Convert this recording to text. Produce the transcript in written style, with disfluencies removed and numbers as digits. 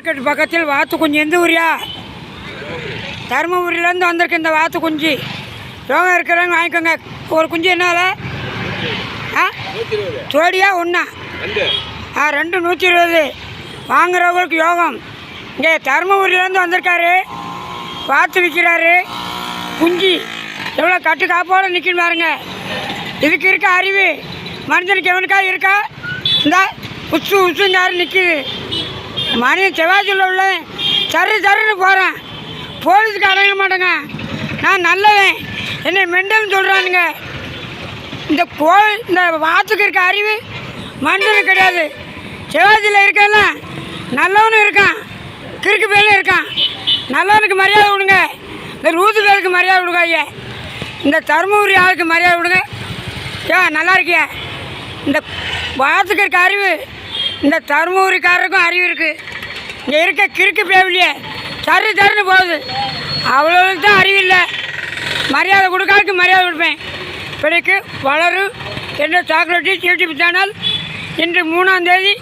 Market பக்கத்தில் வாத்து குஞ்சு. எந்த ஊரியா? தருமபுரியிலேருந்து வந்திருக்கு இந்த வாத்து குஞ்சு. யோகம் இருக்கிறவங்க வாங்கிக்கோங்க. ஒரு குஞ்சு என்னால ஜோடியா ஒன்றா? ரெண்டு 120. வாங்குறவங்களுக்கு யோகம். இங்கே தருமபுரியிலேருந்து வந்திருக்காரு, வாத்து விற்கிறாரு. குஞ்சு எவ்வளோ கட்டு காப்போடு நிற்கணும் பாருங்க. இதுக்கு இருக்க அறிவு மனிதனுக்கு எவனுக்கா இருக்கா? இந்த உசுங்காரு நிற்கிது. மனிதன் செவ்வாய்ச்சில் உள்ள சருன்னு போகிறேன். போலீஸுக்கு அடங்க மாட்டேங்க. நான் நல்லவன், என்னை மெண்டல்னு சொல்கிறானுங்க. இந்த வாத்துக்கு இருக்க அறிவு மனிதனுக்கு கிடையாது. செவ்வாய்ச்சியில் இருக்கல நல்லவனும் இருக்கான், கிறுக்கு பேரும் இருக்கான். நல்லவனுக்கு மரியாதை கொடுங்க. இந்த ரூது பேருக்கு மரியாதை கொடுங்க. ஐயா இந்த தருமபுரி ஆளுக்கு மரியாதை கொடுங்க. நல்லா இருக்கியா? இந்த வாத்துக்கு இருக்க அறிவு இந்த தருமபுரிக்காரருக்கும் அறிவு இருக்குது. இங்கே இருக்க கிறுக்கு பேவிலியே சருன்னு போகுது. அவ்வளோவுக்கு தான் அறிவு இல்லை. மரியாதை கொடுக்காதுக்கு மரியாதை கொடுப்பேன். பிடிக்கு வளரும் என்ற சாக்லேட்டு யூடியூப் சேனல் இன்று 3ஆம் தேதி